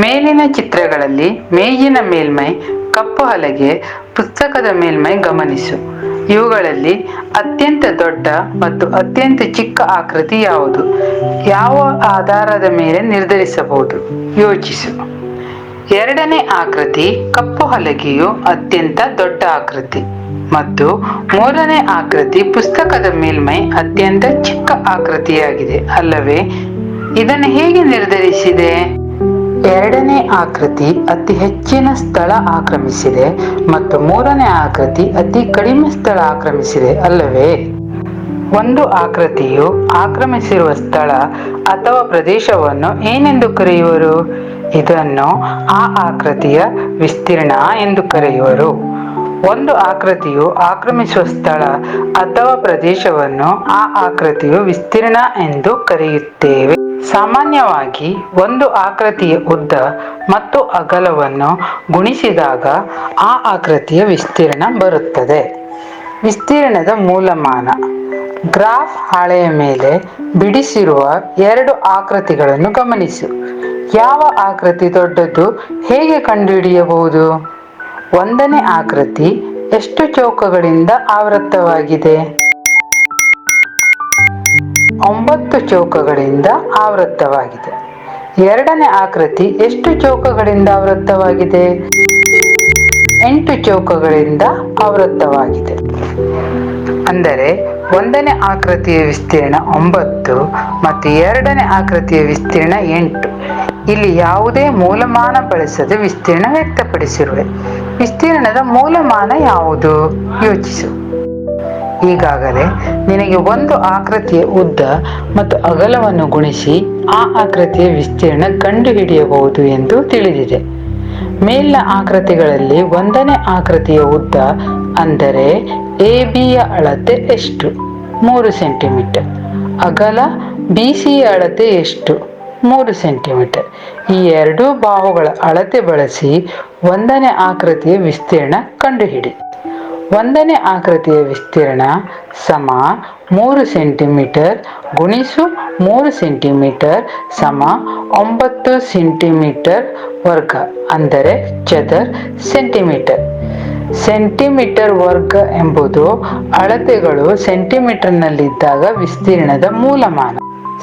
ಮೇಲಿನ ಚಿತ್ರಗಳಲ್ಲಿ ಮೇಜಿನ ಮೇಲ್ಮೈ, ಕಪ್ಪು ಹಲಗೆ, ಪುಸ್ತಕದ ಮೇಲ್ಮೈ ಗಮನಿಸು. ಇವುಗಳಲ್ಲಿ ಅತ್ಯಂತ ದೊಡ್ಡ ಮತ್ತು ಅತ್ಯಂತ ಚಿಕ್ಕ ಆಕೃತಿ ಯಾವುದು? ಯಾವ ಆಧಾರದ ಮೇಲೆ ನಿರ್ಧರಿಸಬಹುದು? ಯೋಚಿಸು. ಎರಡನೇ ಆಕೃತಿ ಕಪ್ಪು ಹಲಗೆಯು ಅತ್ಯಂತ ದೊಡ್ಡ ಆಕೃತಿ ಮತ್ತು ಮೂರನೇ ಆಕೃತಿ ಪುಸ್ತಕದ ಮೇಲ್ಮೈ ಅತ್ಯಂತ ಚಿಕ್ಕ ಆಕೃತಿಯಾಗಿದೆ ಅಲ್ಲವೇ? ಇದನ್ನು ಹೇಗೆ ನಿರ್ಧರಿಸಿದೆ? ಎರಡನೇ ಆಕೃತಿ ಅತಿ ಹೆಚ್ಚಿನ ಸ್ಥಳ ಆಕ್ರಮಿಸಿದೆ ಮತ್ತು ಮೂರನೇ ಆಕೃತಿ ಅತಿ ಕಡಿಮೆ ಸ್ಥಳ ಆಕ್ರಮಿಸಿದೆ ಅಲ್ಲವೇ? ಒಂದು ಆಕೃತಿಯು ಆಕ್ರಮಿಸಿರುವ ಸ್ಥಳ ಅಥವಾ ಪ್ರದೇಶವನ್ನು ಏನೆಂದು ಕರೆಯುವರು? ಇದನ್ನು ಆ ಆಕೃತಿಯ ವಿಸ್ತೀರ್ಣ ಎಂದು ಕರೆಯುವರು. ಒಂದು ಆಕೃತಿಯು ಆಕ್ರಮಿಸುವ ಸ್ಥಳ ಅಥವಾ ಪ್ರದೇಶವನ್ನು ಆ ಆಕೃತಿಯ ವಿಸ್ತೀರ್ಣ ಎಂದು ಕರೆಯುತ್ತೇವೆ. ಸಾಮಾನ್ಯವಾಗಿ ಒಂದು ಆಕೃತಿಯ ಉದ್ದ ಮತ್ತು ಅಗಲವನ್ನು ಗುಣಿಸಿದಾಗ ಆ ಆಕೃತಿಯ ವಿಸ್ತೀರ್ಣ ಬರುತ್ತದೆ. ವಿಸ್ತೀರ್ಣದ ಮೂಲಮಾನ. ಗ್ರಾಫ್ ಹಾಳೆಯ ಮೇಲೆ ಬಿಡಿಸಿರುವ ಎರಡು ಆಕೃತಿಗಳನ್ನು ಗಮನಿಸು. ಯಾವ ಆಕೃತಿ ದೊಡ್ಡದು ಹೇಗೆ ಕಂಡುಹಿಡಿಯಬಹುದು? ಒಂದನೇ ಆಕೃತಿ ಎಷ್ಟು ಚೌಕಗಳಿಂದ ಆವೃತ್ತವಾಗಿದೆ? 9 ಚೌಕಗಳಿಂದ ಆವೃತ್ತವಾಗಿದೆ. ಎರಡನೇ ಆಕೃತಿ ಎಷ್ಟು ಚೌಕಗಳಿಂದ ಆವೃತ್ತವಾಗಿದೆ? 8 ಚೌಕಗಳಿಂದ ಆವೃತ್ತವಾಗಿದೆ. ಅಂದರೆ ಒಂದನೇ ಆಕೃತಿಯ ವಿಸ್ತೀರ್ಣ 9 ಮತ್ತು ಎರಡನೇ ಆಕೃತಿಯ ವಿಸ್ತೀರ್ಣ 8. ಇಲ್ಲಿ ಯಾವುದೇ ಮೂಲಮಾನ ಬಳಸದೆ ವಿಸ್ತೀರ್ಣ ವ್ಯಕ್ತಪಡಿಸಿರುವೆ. ವಿಸ್ತೀರ್ಣದ ಮೂಲಮಾನ ಯಾವುದು? ಯೋಚಿಸು. ಈಗಾಗಲೇ ನಿನಗೆ ಒಂದು ಆಕೃತಿಯ ಉದ್ದ ಮತ್ತು ಅಗಲವನ್ನು ಗುಣಿಸಿ ಆ ಆಕೃತಿಯ ವಿಸ್ತೀರ್ಣ ಕಂಡುಹಿಡಿಯಬಹುದು ಎಂದು ತಿಳಿದಿದೆ. ಮೇಲಿನ ಆಕೃತಿಗಳಲ್ಲಿ ಒಂದನೇ ಆಕೃತಿಯ ಉದ್ದ ಅಂದರೆ ಎಬಿಯ ಅಳತೆ ಎಷ್ಟು? 3 ಸೆಂಟಿಮೀಟರ್. ಅಗಲ ಬಿಸಿಯ ಅಳತೆ ಎಷ್ಟು? 3 ಸೆಂಟಿಮೀಟರ್. ಈ ಎರಡೂ ಬಾಹುಗಳ ಅಳತೆ ಬಳಸಿ ಒಂದನೇ ಆಕೃತಿಯ ವಿಸ್ತೀರ್ಣ ಕಂಡುಹಿಡಿ. ಒಂದನೇ ಆಕೃತಿಯ ವಿಸ್ತೀರ್ಣ ಸಮ 3 ಸೆಂಟಿಮೀಟರ್ ಗುಣಿಸು 3 ಸೆಂಟಿಮೀಟರ್ ಸಮ 9 ಸೆಂಟಿಮೀಟರ್ ವರ್ಗ ಅಂದರೆ ಚದರ್ ಸೆಂಟಿಮೀಟರ್. ಸೆಂಟಿಮೀಟರ್ ವರ್ಗ ಎಂಬುದು ಅಳತೆಗಳು ಸೆಂಟಿಮೀಟರ್ನಲ್ಲಿದ್ದಾಗ ವಿಸ್ತೀರ್ಣದ ಮೂಲಮಾನ.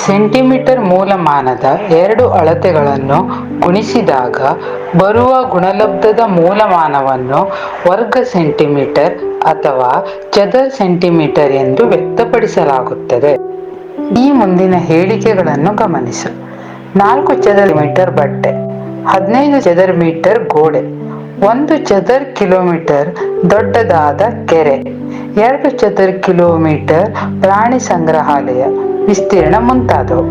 ಸೆಂಟಿಮೀಟರ್ ಮೂಲಮಾನದ ಎರಡು ಅಳತೆಗಳನ್ನು ಗುಣಿಸಿದಾಗ ಬರುವ ಗುಣಲಬ್ಧದ ಮೂಲಮಾನವನ್ನು ವರ್ಗ ಸೆಂಟಿಮೀಟರ್ ಅಥವಾ ಚದರ್ ಸೆಂಟಿಮೀಟರ್ ಎಂದು ವ್ಯಕ್ತಪಡಿಸಲಾಗುತ್ತದೆ. ಈ ಮುಂದಿನ ಹೇಳಿಕೆಗಳನ್ನು ಗಮನಿಸು. 4 ಚದರ ಮೀಟರ್ ಬಟ್ಟೆ, 15 ಚದರ ಮೀಟರ್ ಗೋಡೆ, 1 ಚದರ ಕಿಲೋಮೀಟರ್ ದೊಡ್ಡದಾದ ಕೆರೆ, 2 ಚದರ ಕಿಲೋಮೀಟರ್ ಪ್ರಾಣಿ ಸಂಗ್ರಹಾಲಯ ವಿಸ್ತೀರ್ಣ ಮುಂತಾದವು.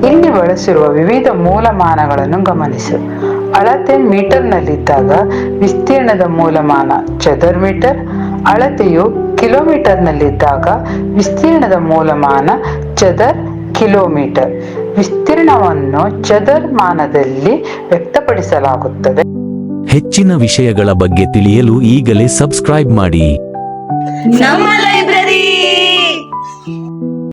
ಇಲ್ಲಿ ಬಳಸಿರುವ ವಿವಿಧ ಮೂಲಮಾನಗಳನ್ನು ಗಮನಿಸು. ಅಳತೆ ಮೀಟರ್ನಲ್ಲಿದ್ದಾಗ ವಿಸ್ತೀರ್ಣದ ಮೂಲಮಾನ ಚದರ್ ಮೀಟರ್, ಅಳತೆಯು ಕಿಲೋಮೀಟರ್ನಲ್ಲಿದ್ದಾಗ ವಿಸ್ತೀರ್ಣದ ಮೂಲಮಾನ ಚದರ್ ಕಿಲೋಮೀಟರ್. ವಿಸ್ತೀರ್ಣವನ್ನು ಚದರ್ ಮಾನದಲ್ಲಿ ವ್ಯಕ್ತಪಡಿಸಲಾಗುತ್ತದೆ. ಹೆಚ್ಚಿನ ವಿಷಯಗಳ ಬಗ್ಗೆ ತಿಳಿಯಲು ಈಗಲೇ ಸಬ್ಸ್ಕ್ರೈಬ್ ಮಾಡಿ.